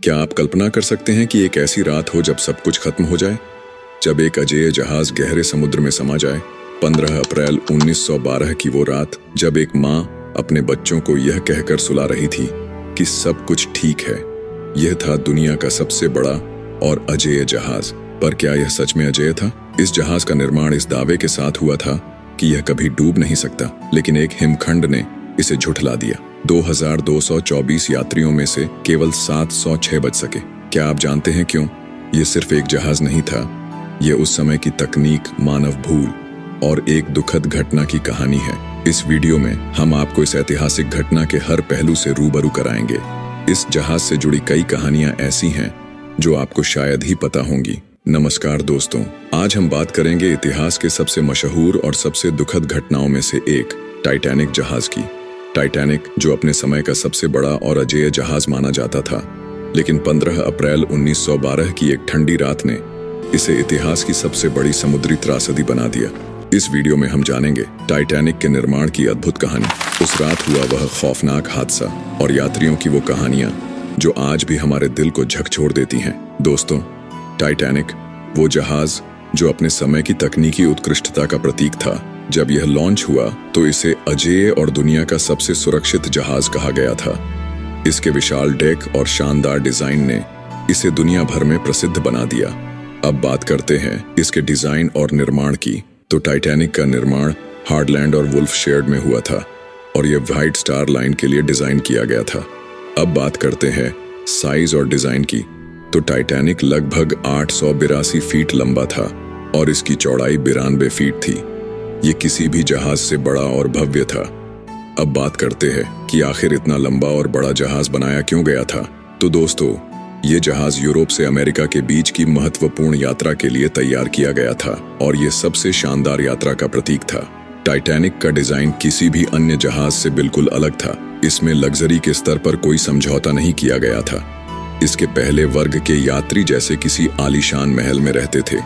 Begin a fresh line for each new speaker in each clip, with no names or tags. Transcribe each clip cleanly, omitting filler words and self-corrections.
क्या आप कल्पना कर सकते हैं कि एक ऐसी रात हो जब सब कुछ खत्म हो जाए, जब एक अजेय जहाज गहरे समुद्र में समा जाए। 15 अप्रैल 1912 की वो रात, जब एक माँ अपने बच्चों को यह कहकर सुला रही थी कि सब कुछ ठीक है। यह था दुनिया का सबसे बड़ा और अजेय जहाज। पर क्या यह सच में अजेय था? इस जहाज का निर्माण इस दावे के साथ हुआ था कि यह कभी डूब नहीं सकता, लेकिन एक हिमखंड ने इसे झुठला दिया। 2224 यात्रियों में से केवल 706 बच सके। क्या आप जानते हैं क्यों? यह सिर्फ एक जहाज नहीं था, यह उस समय की तकनीक, मानव भूल और एक दुखद घटना की कहानी है। इस वीडियो में हम आपको इस ऐतिहासिक घटना के हर पहलू से रूबरू कराएंगे। इस जहाज से जुड़ी कई कहानियां ऐसी हैं जो आपको शायद ही पता होंगी। नमस्कार दोस्तों, आज हम बात करेंगे इतिहास के सबसे मशहूर और सबसे दुखद घटनाओं में से एक, टाइटैनिक जहाज की। टाइटैनिक, जो अपने समय का सबसे बड़ा और अजेय जहाज माना जाता था, लेकिन 15 अप्रैल 1912 की एक ठंडी रात ने इसे इतिहास की सबसे बड़ी समुद्री त्रासदी बना दिया। इस वीडियो में हम जानेंगे टाइटैनिक के निर्माण की अद्भुत कहानी, उस रात हुआ वह खौफनाक हादसा और यात्रियों की वो कहानियां जो आज भी हमारे दिल को झकझोर देती हैं। दोस्तों, टाइटैनिक वो जहाज जो अपने समय की तकनीकी उत्कृष्टता का प्रतीक था। जब यह लॉन्च हुआ तो इसे अजेय और दुनिया का सबसे सुरक्षित जहाज कहा गया था। इसके विशाल डेक और शानदार डिजाइन ने इसे दुनिया भर में प्रसिद्ध बना दिया। अब बात करते हैं इसके डिजाइन और निर्माण की। तो टाइटैनिक का निर्माण हार्डलैंड और वुल्फशेड में हुआ था और यह व्हाइट स्टार लाइन के लिए डिजाइन किया गया था। अब बात करते हैं साइज और डिजाइन की। तो टाइटैनिक लगभग 882 फीट लंबा था और इसकी चौड़ाई 92 फीट थी। ये किसी भी जहाज से बड़ा और भव्य था। अब बात करते हैं कि आखिर इतना लंबा और बड़ा जहाज बनाया क्यों गया था। तो दोस्तों, ये जहाज यूरोप से अमेरिका के बीच की महत्वपूर्ण यात्रा के लिए तैयार किया गया था और ये सबसे शानदार यात्रा का प्रतीक था। टाइटैनिक का डिजाइन किसी भी अन्य जहाज से बिल्कुल अलग था। इसमें लग्जरी के स्तर पर कोई समझौता नहीं किया गया था। इसके पहले वर्ग के यात्री जैसे किसी आलीशान महल में रहते थे।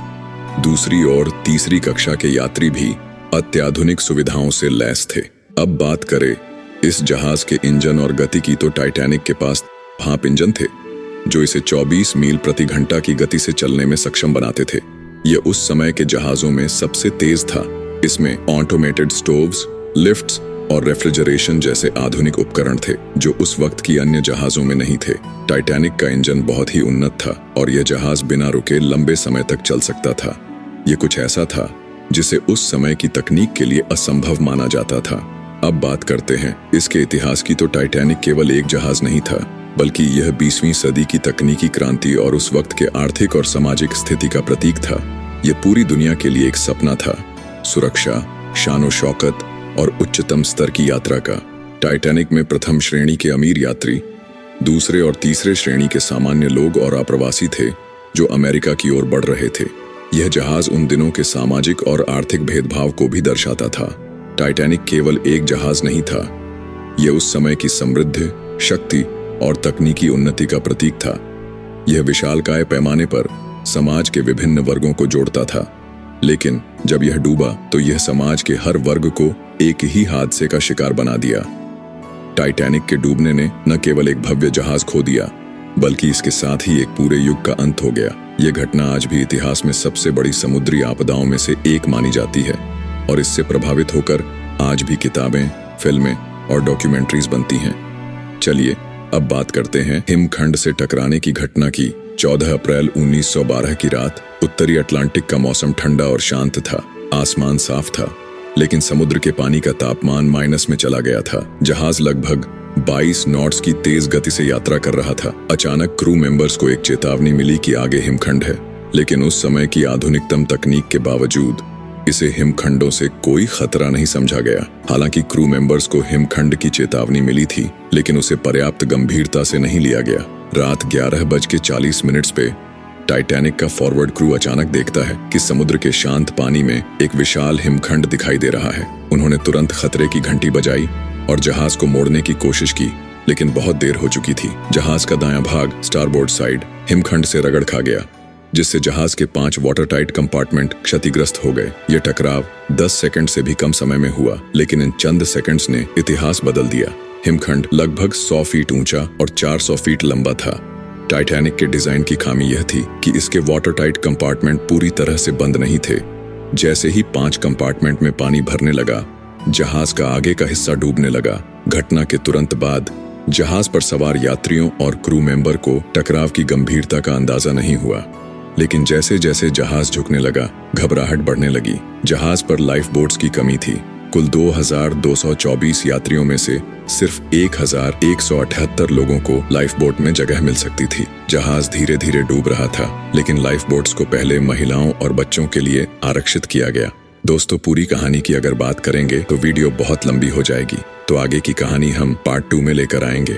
दूसरी और तीसरी कक्षा के यात्री भी अत्याधुनिक सुविधाओं से लैस थे। अब बात करें इस जहाज के इंजन और गति की, तो टाइटैनिक के पास भाप इंजन थे जो इसे 24 मील प्रति घंटा की गति से चलने में सक्षम बनाते थे। यह उस समय के जहाजों में सबसे तेज था। इसमें ऑटोमेटेड स्टोव्स, लिफ्ट्स और रेफ्रिजरेशन जैसे आधुनिक उपकरण थे जो उस वक्त की अन्य जहाजों में नहीं थे। टाइटैनिक का इंजन बहुत ही उन्नत था और यह जहाज बिना रुके लंबे समय तक चल सकता था। यह कुछ ऐसा था जिसे उस समय की तकनीक के लिए असंभव माना जाता था। अब बात करते हैं इसके इतिहास की। तो टाइटैनिक केवल एक जहाज नहीं था, बल्कि यह 20वीं सदी की तकनीकी क्रांति और उस वक्त के आर्थिक और सामाजिक स्थिति का प्रतीक था। यह पूरी दुनिया के लिए एक सपना था, सुरक्षा, शानो शौकत और उच्चतम स्तर की यात्रा का। टाइटैनिक में प्रथम श्रेणी के अमीर यात्री, दूसरे और तीसरे श्रेणी के सामान्य लोग और अप्रवासी थे जो अमेरिका की ओर बढ़ रहे थे। यह जहाज उन दिनों के सामाजिक और आर्थिक भेदभाव को भी दर्शाता था। टाइटैनिक केवल एक जहाज नहीं था, यह उस समय की समृद्धि, शक्ति और तकनीकी उन्नति का प्रतीक था। यह विशालकाय पैमाने पर समाज के विभिन्न वर्गों को जोड़ता था, लेकिन जब यह डूबा तो यह समाज के हर वर्ग को एक ही हादसे का शिकार बना दिया। टाइटैनिक के डूबने ने न केवल एक भव्य जहाज खो दिया, बल्कि इसके साथ ही एक पूरे युग का अंत हो गया। यह घटना आज भी इतिहास में सबसे बड़ी समुद्री आपदाओं में से एक मानी जाती है और इससे प्रभावित होकर आज भी किताबें, फिल्में और डॉक्यूमेंट्रीज बनती हैं। चलिए अब बात करते हैं हिमखंड से टकराने की घटना की। 14 अप्रैल 1912 की रात, उत्तरी अटलांटिक का मौसम ठंडा और शांत था। आसमान साफ था, लेकिन समुद्र के पानी का तापमान माइनस में चला गया था। जहाज लगभग 22 नॉट्स की तेज गति से यात्रा कर रहा था। अचानक क्रू मेंबर्स को एक चेतावनी मिली कि आगे हिमखंड है, लेकिन उस समय की आधुनिकतम तकनीक के बावजूद इसे हिमखंडों से कोई खतरा नहीं समझा गया। हालांकि क्रू मेंबर्स को हिमखंड की चेतावनी मिली थी, लेकिन उसे पर्याप्त गंभीरता से नहीं लिया गया। रात 11:40 पे टाइटैनिक का फॉरवर्ड क्रू अचानक देखता है कि समुद्र के शांत पानी में एक विशाल हिमखंड दिखाई दे रहा है। उन्होंने तुरंत खतरे की घंटी बजाई और जहाज को मोड़ने की कोशिश की, लेकिन बहुत देर हो चुकी थी। जहाज का दायां भाग, स्टारबोर्ड साइड, हिमखंड से रगड़ खा गया, जिससे जहाज के 5 वाटरटाइट कंपार्टमेंट क्षतिग्रस्त हो गए। यह टकराव 10 सेकंड से भी कम समय में हुआ, लेकिन इन चंद सेकंड्स ने इतिहास बदल दिया। हिमखंड लगभग 100 फीट ऊंचा और 400 फीट लंबा था। टाइटैनिक के डिजाइन की खामी यह थी कि इसके वाटर टाइट कंपार्टमेंट पूरी तरह से बंद नहीं थे। जैसे ही 5 कंपार्टमेंट में पानी भरने लगा, जहाज का आगे का हिस्सा डूबने लगा। घटना के तुरंत बाद जहाज पर सवार यात्रियों और क्रू मेंबर को टकराव की गंभीरता का अंदाजा नहीं हुआ, लेकिन जैसे जैसे जहाज झुकने लगा, घबराहट बढ़ने लगी। जहाज पर लाइफ बोट्स की कमी थी। कुल 2224 यात्रियों में से सिर्फ 1178 लोगों को लाइफ बोट में जगह मिल सकती थी। जहाज धीरे धीरे डूब रहा था, लेकिन लाइफ बोट्स को पहले महिलाओं और बच्चों के लिए आरक्षित किया गया। दोस्तों, पूरी कहानी की अगर बात करेंगे तो वीडियो बहुत लंबी हो जाएगी, तो आगे की कहानी हम पार्ट 2 में लेकर आएंगे।